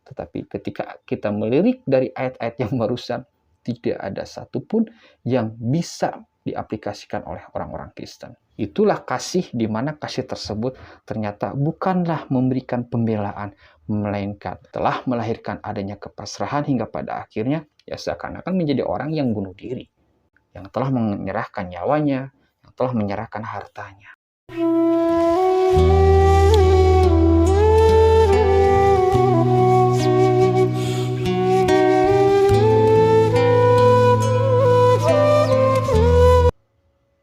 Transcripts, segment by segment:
Tetapi ketika kita melirik dari ayat-ayat yang barusan, tidak ada satupun yang bisa diaplikasikan oleh orang-orang Kristen. Itulah kasih, di mana kasih tersebut ternyata bukanlah memberikan pembelaan, melainkan telah melahirkan adanya kepasrahan hingga pada akhirnya ya seakan-akan menjadi orang yang bunuh diri, yang telah menyerahkan nyawanya, yang telah menyerahkan hartanya.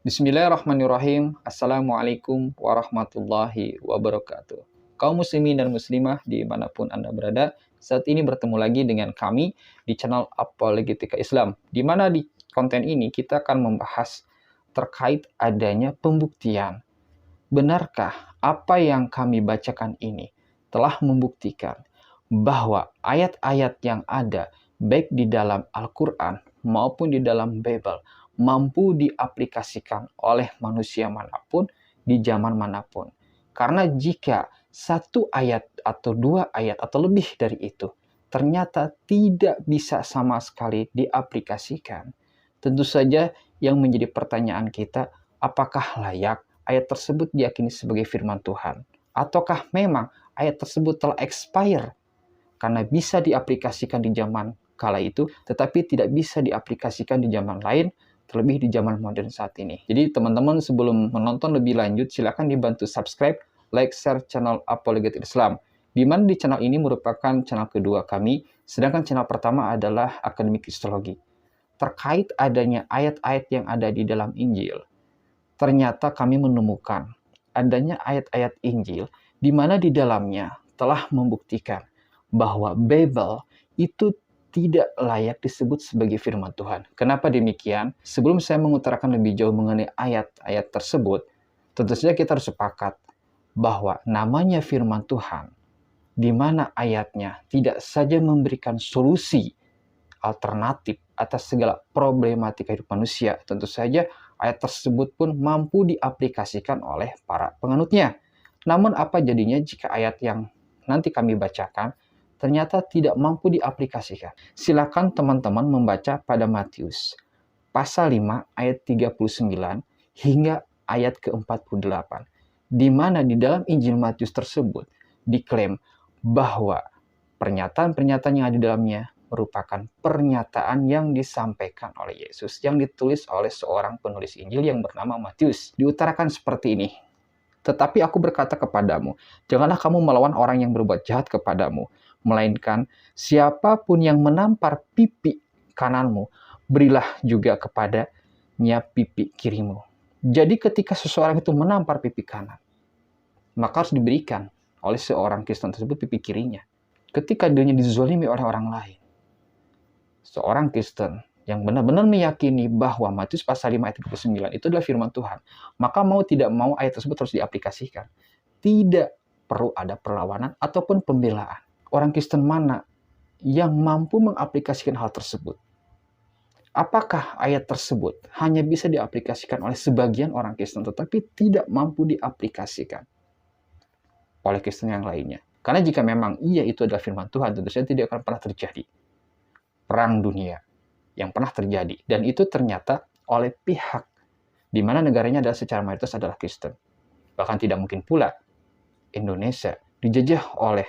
Bismillahirrahmanirrahim. Assalamualaikum warahmatullahi wabarakatuh. Kaum muslimin dan muslimah dimanapun Anda berada, saat ini bertemu lagi dengan kami di channel Apologetika Islam, di mana di konten ini kita akan membahas terkait adanya pembuktian. Benarkah apa yang kami bacakan ini telah membuktikan bahwa ayat-ayat yang ada baik di dalam Al-Quran maupun di dalam Bible mampu diaplikasikan oleh manusia manapun di zaman manapun. Karena jika satu ayat atau dua ayat atau lebih dari itu ternyata tidak bisa sama sekali diaplikasikan, tentu saja yang menjadi pertanyaan kita, apakah layak ayat tersebut diyakini sebagai firman Tuhan? Ataukah memang ayat tersebut telah expire karena bisa diaplikasikan di zaman kala itu, tetapi tidak bisa diaplikasikan di zaman lain, terlebih di zaman modern saat ini. Jadi teman-teman sebelum menonton lebih lanjut, silakan dibantu subscribe, like, share channel Apologetika Islam. Di mana di channel ini merupakan channel kedua kami, sedangkan channel pertama adalah Akademi Kristologi. Terkait adanya ayat-ayat yang ada di dalam Injil, ternyata kami menemukan adanya ayat-ayat Injil di mana di dalamnya telah membuktikan bahwa Bible itu tidak layak disebut sebagai firman Tuhan. Kenapa demikian? Sebelum saya mengutarakan lebih jauh mengenai ayat-ayat tersebut, tentu saja kita harus sepakat bahwa namanya firman Tuhan, di mana ayatnya tidak saja memberikan solusi alternatif atas segala problematika hidup manusia, tentu saja ayat tersebut pun mampu diaplikasikan oleh para penganutnya. Namun apa jadinya jika ayat yang nanti kami bacakan ternyata tidak mampu diaplikasikan? Silakan teman-teman membaca pada Matius pasal 5 ayat 39 hingga ayat ke-48, di mana di dalam Injil Matius tersebut diklaim bahwa pernyataan-pernyataan yang ada di dalamnya merupakan pernyataan yang disampaikan oleh Yesus, yang ditulis oleh seorang penulis Injil yang bernama Matius. Diutarakan seperti ini, "Tetapi aku berkata kepadamu, janganlah kamu melawan orang yang berbuat jahat kepadamu, melainkan siapapun yang menampar pipi kananmu, berilah juga kepadanya pipi kirimu." Jadi ketika seseorang itu menampar pipi kanan, maka harus diberikan oleh seorang Kristen tersebut pipi kirinya. Ketika dirinya dizolimi oleh orang lain, seorang Kristen yang benar-benar meyakini bahwa Matius pasal 5 ayat 39 itu adalah firman Tuhan, maka mau tidak mau ayat tersebut harus diaplikasikan. Tidak perlu ada perlawanan ataupun pembelaan. Orang Kristen mana yang mampu mengaplikasikan hal tersebut? Apakah ayat tersebut hanya bisa diaplikasikan oleh sebagian orang Kristen tetapi tidak mampu diaplikasikan oleh Kristen yang lainnya? Karena jika memang iya itu adalah firman Tuhan, tentu saja tidak akan pernah terjadi perang dunia yang pernah terjadi, dan itu ternyata oleh pihak di mana negaranya adalah secara mayoritas adalah Kristen. Bahkan tidak mungkin pula Indonesia dijajah oleh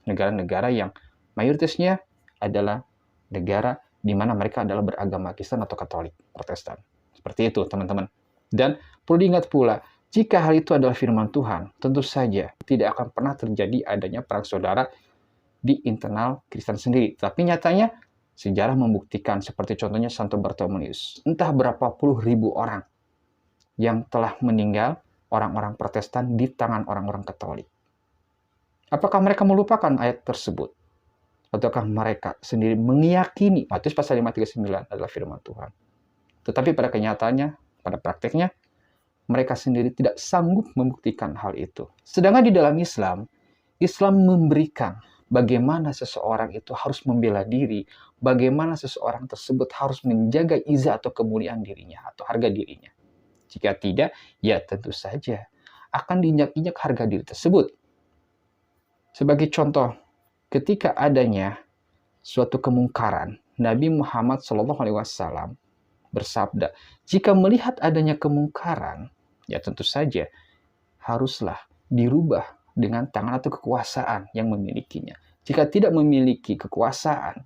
negara-negara yang mayoritasnya adalah negara di mana mereka adalah beragama Kristen atau Katolik, Protestan. Seperti itu, teman-teman. Dan perlu diingat pula, jika hal itu adalah firman Tuhan, tentu saja tidak akan pernah terjadi adanya perang saudara di internal Kristen sendiri. Tapi nyatanya sejarah membuktikan, seperti contohnya Santo Bartolomeus, entah berapa puluh ribu orang yang telah meninggal, orang-orang Protestan di tangan orang-orang Katolik. Apakah mereka melupakan ayat tersebut? Ataukah mereka sendiri meyakini Matius pasal 5:39 adalah firman Tuhan? Tetapi pada kenyataannya, pada prakteknya, mereka sendiri tidak sanggup membuktikan hal itu. Sedangkan di dalam Islam, Islam memberikan bagaimana seseorang itu harus membela diri, bagaimana seseorang tersebut harus menjaga izah atau kemuliaan dirinya atau harga dirinya. Jika tidak, ya tentu saja akan diinjak-injak harga diri tersebut. Sebagai contoh, ketika adanya suatu kemungkaran, Nabi Muhammad SAW bersabda, jika melihat adanya kemungkaran, ya tentu saja haruslah dirubah dengan tangan atau kekuasaan yang memilikinya. Jika tidak memiliki kekuasaan,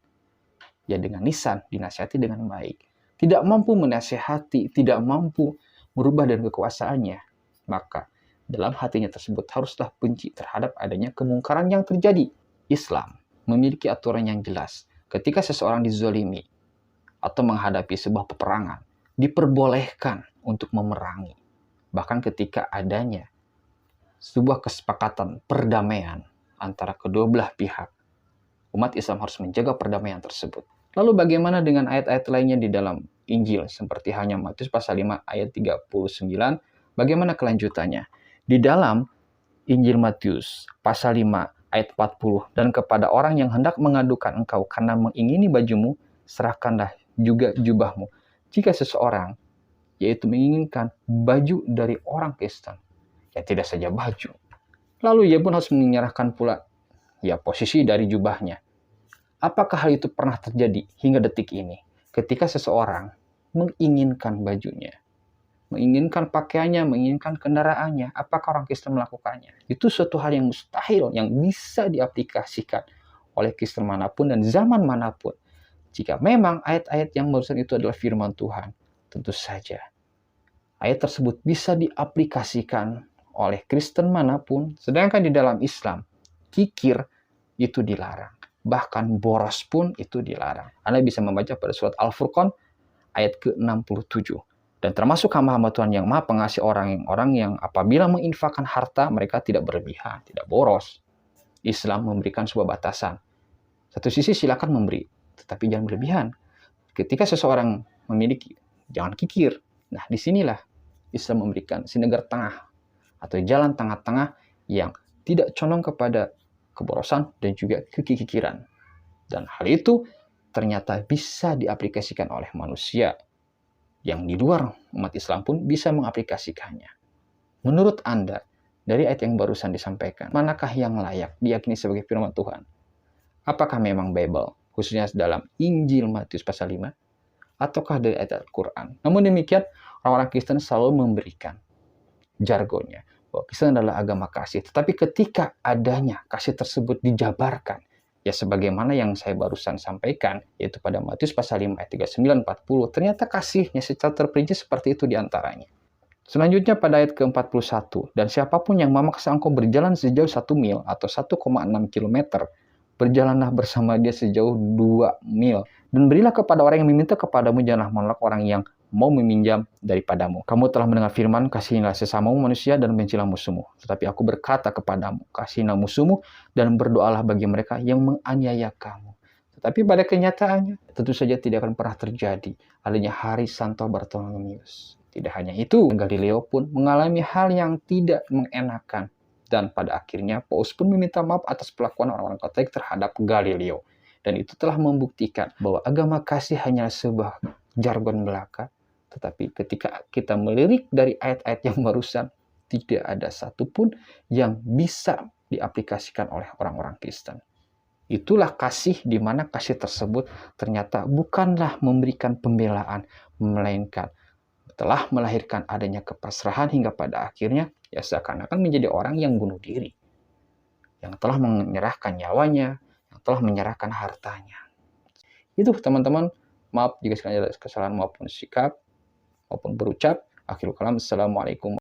ya dengan lisan dinasihati dengan baik. Tidak mampu menasihati, tidak mampu merubah dari kekuasaannya, maka dalam hatinya tersebut haruslah benci terhadap adanya kemungkaran yang terjadi. Islam memiliki aturan yang jelas. Ketika seseorang dizolimi atau menghadapi sebuah peperangan, diperbolehkan untuk memerangi. Bahkan ketika adanya sebuah kesepakatan perdamaian antara kedua belah pihak, umat Islam harus menjaga perdamaian tersebut. Lalu bagaimana dengan ayat-ayat lainnya di dalam Injil, seperti hanya Matius pasal 5 ayat 39, bagaimana kelanjutannya? Di dalam Injil Matius pasal 5 ayat 40, dan kepada orang yang hendak mengadukan engkau karena mengingini bajumu, serahkanlah juga jubahmu. Jika seseorang, yaitu menginginkan baju dari orang Kristen, ya tidak saja baju, lalu ia pun harus menyerahkan pula ya posisi dari jubahnya. Apakah hal itu pernah terjadi hingga detik ini? Ketika seseorang menginginkan bajunya, menginginkan pakaiannya, menginginkan kendaraannya, apakah orang Kristen melakukannya? Itu suatu hal yang mustahil, yang bisa diaplikasikan oleh Kristen manapun dan zaman manapun. Jika memang ayat-ayat yang barusan itu adalah firman Tuhan, tentu saja ayat tersebut bisa diaplikasikan oleh Kristen manapun. Sedangkan di dalam Islam, kikir itu dilarang. Bahkan boros pun itu dilarang. Anda bisa membaca pada surat Al-Furqan ayat ke-67. Dan termasuk hamba-hamba Tuhan yang maha pengasih orang-orang yang apabila menginfakkan harta, mereka tidak berlebihan, tidak boros. Islam memberikan sebuah batasan. Satu sisi silakan memberi, tetapi jangan berlebihan. Ketika seseorang memiliki, jangan kikir. Nah, disinilah Islam memberikan sinegar tengah atau jalan tengah-tengah yang tidak condong kepada keborosan dan juga kekikiran. Dan hal itu ternyata bisa diaplikasikan oleh manusia yang di luar umat Islam pun bisa mengaplikasikannya. Menurut Anda, dari ayat yang barusan disampaikan, manakah yang layak diyakini sebagai firman Tuhan? Apakah memang Bible, khususnya dalam Injil Matius pasal 5, ataukah dari ayat Al-Quran? Namun demikian, orang-orang Kristen selalu memberikan jargonnya, bahwa Kristen adalah agama kasih. Tetapi ketika adanya kasih tersebut dijabarkan, ya sebagaimana yang saya barusan sampaikan, yaitu pada Matius pasal 5 ayat 39-40, ternyata kasihnya secara terperinci seperti itu diantaranya. Selanjutnya pada ayat ke-41, dan siapapun yang memaksa engkau berjalan sejauh 1 mil atau 1,6 km, berjalanlah bersama dia sejauh 2 mil. Dan berilah kepada orang yang meminta kepadamu, janganlah menolak orang yang mau meminjam daripadamu. Kamu telah mendengar firman, kasihilah sesamamu manusia dan bencilah musuhmu. Tetapi aku berkata kepadamu, kasihilah musuhmu dan berdoalah bagi mereka yang menganiaya kamu. Tetapi pada kenyataannya, tentu saja tidak akan pernah terjadi adanya hari Santo Bartolomeus. Tidak hanya itu, Galileo pun mengalami hal yang tidak mengenakan. Dan pada akhirnya, Paus pun meminta maaf atas perlakuan orang-orang Katolik terhadap Galileo. Dan itu telah membuktikan bahwa agama kasih hanya sebuah jargon belaka. Tetapi ketika kita melirik dari ayat-ayat yang barusan, tidak ada satupun yang bisa diaplikasikan oleh orang-orang Kristen. Itulah kasih, di mana kasih tersebut ternyata bukanlah memberikan pembelaan, melainkan telah melahirkan adanya kepasrahan hingga pada akhirnya ya seakan-akan menjadi orang yang bunuh diri, yang telah menyerahkan nyawanya, yang telah menyerahkan hartanya. Itu teman-teman, maaf jika sekiranya ada kesalahan maupun sikap maupun berucap. Akhirul kalam, assalamualaikum.